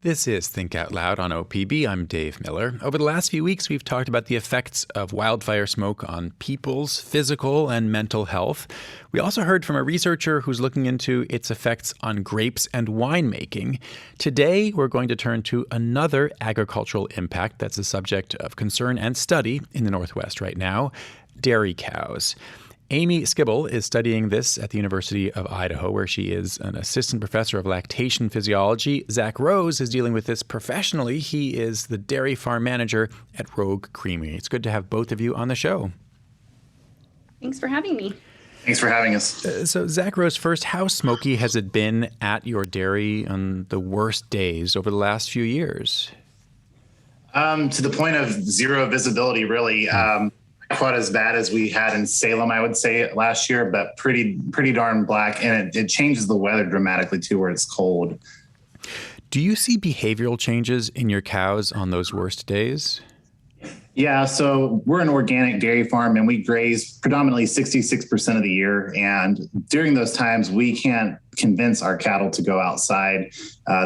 This is Think Out Loud on OPB. I'm Dave Miller. Over the last few weeks, we've talked about the effects of wildfire smoke on people's physical and mental health. We also heard from a researcher who's looking into its effects on grapes and winemaking. Today, we're going to turn to another agricultural impact that's a subject of concern and study in the Northwest right now: dairy cows. Amy Skibble is studying this at the University of Idaho, where she is an assistant professor of lactation physiology. Zach Rose is dealing with this professionally. He is the dairy farm manager at Rogue Creamery. It's good to have both of you on the show. Thanks for having me. Thanks for having us. So, Zach Rose, first, how smoky has it been at your dairy on the worst days over the last few years? To the point of zero visibility, really. Quite as bad as we had in Salem, I would say, last year, but pretty darn black. And it changes the weather dramatically, too, where it's cold. Do you see behavioral changes in your cows on those worst days? Yeah, so we're an organic dairy farm, and we graze predominantly 66% of the year. And during those times, we can't convince our cattle to go outside.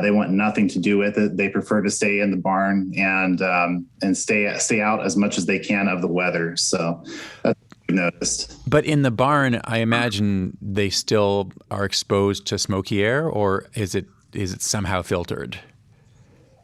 They want nothing to do with it. They prefer to stay in the barn and stay out as much as they can of the weather. So that's what we've noticed. But in the barn, I imagine they still are exposed to smoky air, or is it somehow filtered?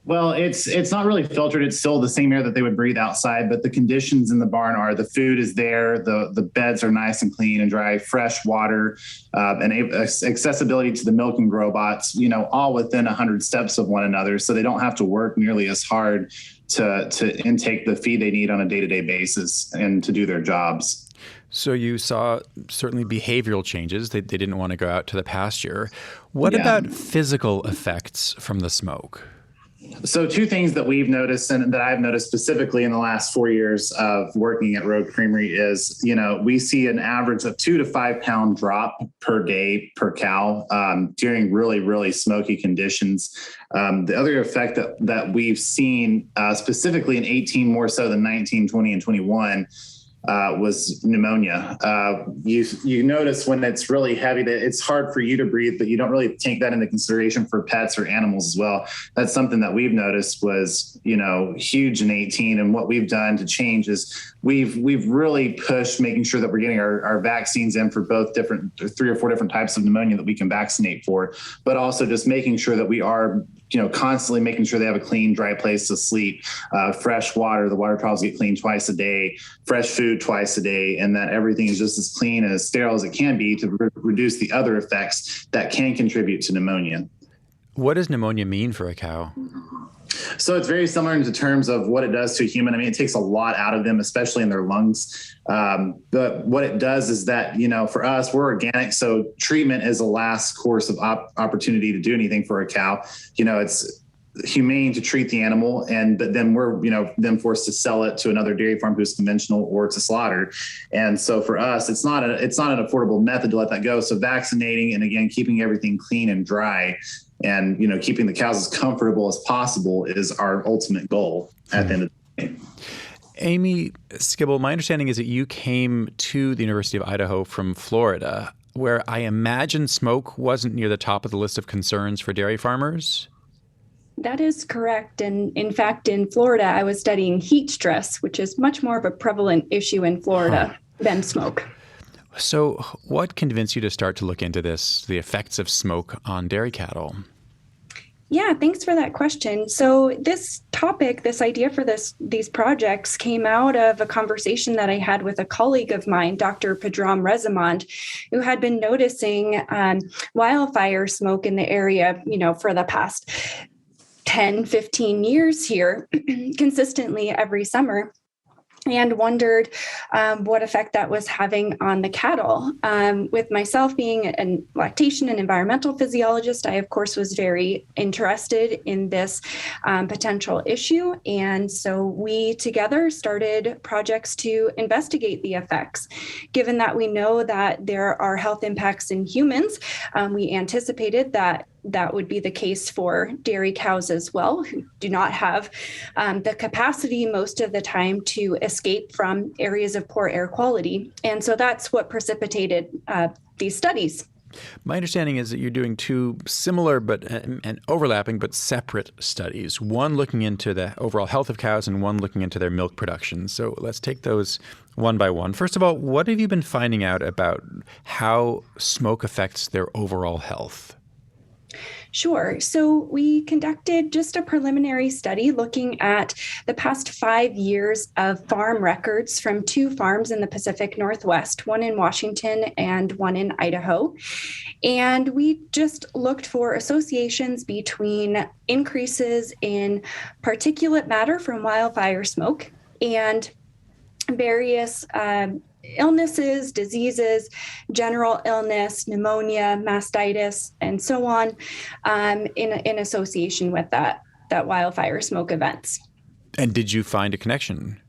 Well, it's not really filtered. It's still the same air that they would breathe outside, but the conditions in the barn are the food is there, the beds are nice and clean and dry, fresh water, and accessibility to the milking robots, all within 100 steps of one another. So they don't have to work nearly as hard to intake the feed they need on a day-to-day basis and to do their jobs. So you saw certainly behavioral changes. They didn't want to go out to the pasture. What about physical effects from the smoke? So two things that we've noticed and that I've noticed specifically in the last 4 years of working at Rogue Creamery is, we see an average of 2 to 5 pound drop per day per cow during really, really smoky conditions. The other effect that we've seen specifically in 18 more so than 19, 20, and 21 was pneumonia. You notice when it's really heavy that it's hard for you to breathe, but you don't really take that into consideration for pets or animals as well. That's something that we've noticed was, huge in 18. And what we've done to change is we've really pushed making sure that we're getting our vaccines in for both 3 or 4 different types of pneumonia that we can vaccinate for, but also just making sure that we are constantly making sure they have a clean, dry place to sleep, fresh water. The water troughs get cleaned twice a day, fresh food twice a day, and that everything is just as clean and as sterile as it can be to reduce the other effects that can contribute to pneumonia. What does pneumonia mean for a cow? So it's very similar in terms of what it does to a human. I mean, it takes a lot out of them, especially in their lungs. But what it does is that, for us, we're organic. So treatment is a last course of opportunity to do anything for a cow. It's humane to treat the animal, but then we're, then forced to sell it to another dairy farm who's conventional or to slaughter. And so for us, it's not an affordable method to let that go. So vaccinating and again, keeping everything clean and dry and, keeping the cows as comfortable as possible is our ultimate goal at the end of the day. Amy Skibble, my understanding is that you came to the University of Idaho from Florida, where I imagine smoke wasn't near the top of the list of concerns for dairy farmers. That is correct. And in fact, in Florida, I was studying heat stress, which is much more of a prevalent issue in Florida than smoke. So what convinced you to start to look into the effects of smoke on dairy cattle? Yeah, thanks for that question. So this idea for these projects came out of a conversation that I had with a colleague of mine, Dr. Pedram Rezamond, who had been noticing wildfire smoke in the area, for the past 10, 15 years here, consistently every summer. And wondered what effect that was having on the cattle. With myself being a lactation and environmental physiologist, I, of course, was very interested in this potential issue. And so we together started projects to investigate the effects. Given that we know that there are health impacts in humans, we anticipated that would be the case for dairy cows as well, who do not have the capacity most of the time to escape from areas of poor air quality. And so that's what precipitated these studies. My understanding is that you're doing two similar and overlapping but separate studies, one looking into the overall health of cows and one looking into their milk production. So let's take those one by one. First of all, what have you been finding out about how smoke affects their overall health? Sure. So we conducted just a preliminary study looking at the past 5 years of farm records from two farms in the Pacific Northwest, one in Washington and one in Idaho. And we just looked for associations between increases in particulate matter from wildfire smoke and various illnesses, diseases, general illness, pneumonia, mastitis, and so on, in association with that wildfire smoke events. And did you find a connection?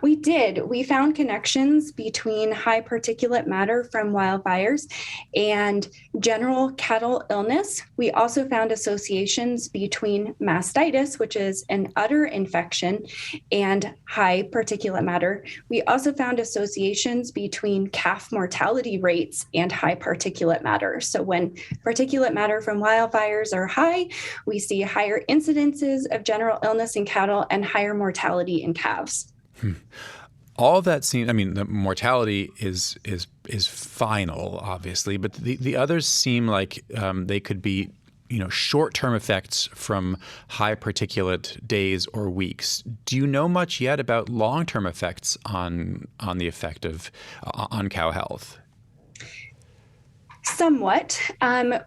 We did. We found connections between high particulate matter from wildfires and general cattle illness. We also found associations between mastitis, which is an udder infection, and high particulate matter. We also found associations between calf mortality rates and high particulate matter. So when particulate matter from wildfires are high, we see higher incidences of general illness in cattle and higher mortality in calves. All that seems, the mortality is final, obviously, but the others seem like they could be, short-term effects from high particulate days or weeks. Do you know much yet about long-term effects on the effect on cow health? Somewhat.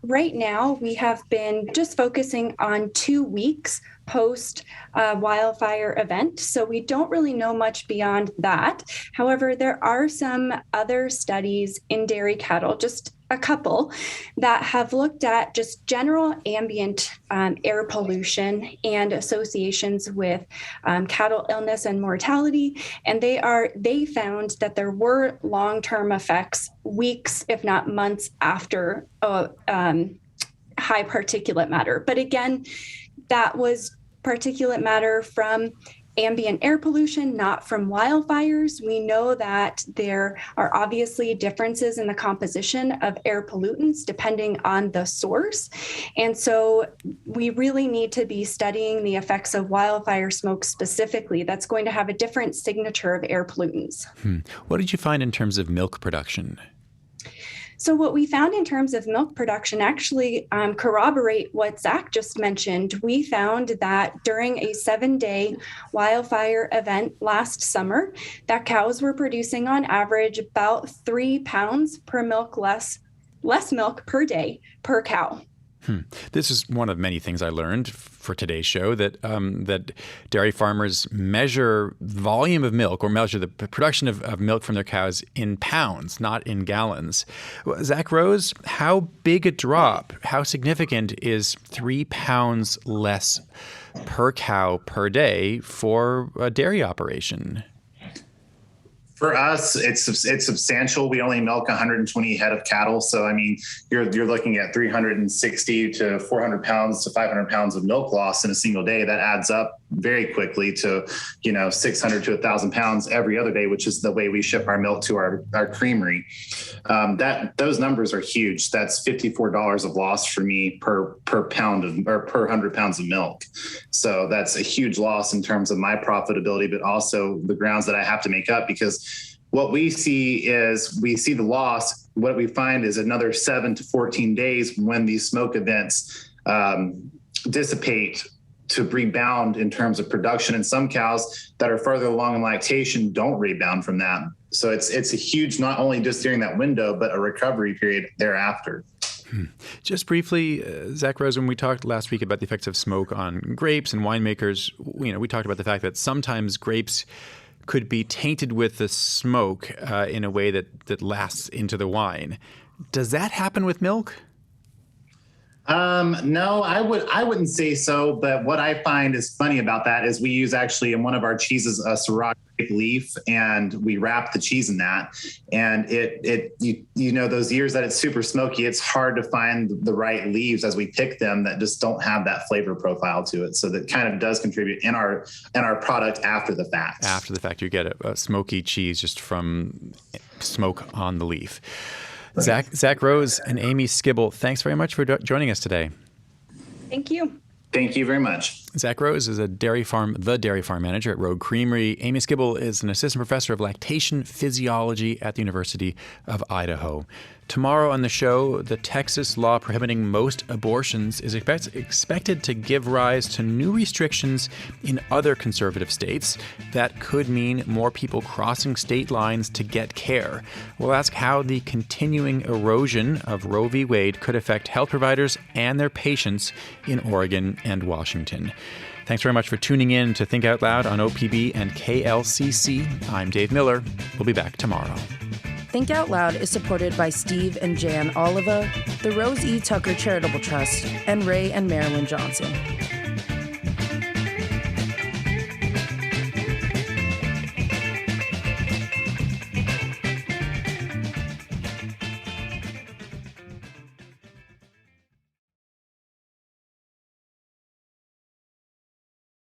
Right now, we have been just focusing on 2 weeks post wildfire event. So we don't really know much beyond that. However, there are some other studies in dairy cattle, just a couple, that have looked at just general ambient air pollution and associations with cattle illness and mortality. And they found that there were long-term effects weeks, if not months after high particulate matter. But again, that was particulate matter from ambient air pollution, not from wildfires. We know that there are obviously differences in the composition of air pollutants depending on the source. And so we really need to be studying the effects of wildfire smoke specifically. That's going to have a different signature of air pollutants. What did you find in terms of milk production? So what we found in terms of milk production actually corroborate what Zach just mentioned. We found that during a 7-day wildfire event last summer, that cows were producing on average about 3 pounds per milk less milk per day per cow. This is one of many things I learned for today's show, that dairy farmers measure volume of milk or measure the production of milk from their cows in pounds, not in gallons. Zach Rose, how big a drop, how significant is 3 pounds less per cow per day for a dairy operation? For us, it's substantial. We only milk 120 head of cattle. So, you're looking at 360 to 400 pounds to 500 pounds of milk loss in a single day. That adds up very quickly to, 600 to 1,000 pounds every other day, which is the way we ship our milk to our creamery. Those numbers are huge. That's $54 of loss for me per pound or per 100 pounds of milk. So that's a huge loss in terms of my profitability, but also the grounds that I have to make up, because what we see the loss. What we find is another 7 to 14 days when these smoke events dissipate to rebound in terms of production. And some cows that are further along in lactation don't rebound from that. So it's a huge, not only just during that window, but a recovery period thereafter. Just briefly, Zach Rose, when we talked last week about the effects of smoke on grapes and winemakers, we talked about the fact that sometimes grapes could be tainted with the smoke in a way that lasts into the wine. Does that happen with milk? No, I wouldn't say so. But what I find is funny about that is we use actually in one of our cheeses a Syrah grape leaf, and we wrap the cheese in that. And those years that it's super smoky, it's hard to find the right leaves as we pick them that just don't have that flavor profile to it. So that kind of does contribute in our product after the fact. After the fact, you get a smoky cheese just from smoke on the leaf. Zach Rose and Amy Skibble, thanks very much for joining us today. Thank you. Thank you very much. Zach Rose is the dairy farm manager at Road Creamery. Amy Skibble is an assistant professor of lactation physiology at the University of Idaho. Tomorrow on the show, the Texas law prohibiting most abortions is expected to give rise to new restrictions in other conservative states that could mean more people crossing state lines to get care. We'll ask how the continuing erosion of Roe v. Wade could affect health providers and their patients in Oregon and Washington. Thanks very much for tuning in to Think Out Loud on OPB and KLCC. I'm Dave Miller. We'll be back tomorrow. Think Out Loud is supported by Steve and Jan Oliva, the Rose E. Tucker Charitable Trust, and Ray and Marilyn Johnson.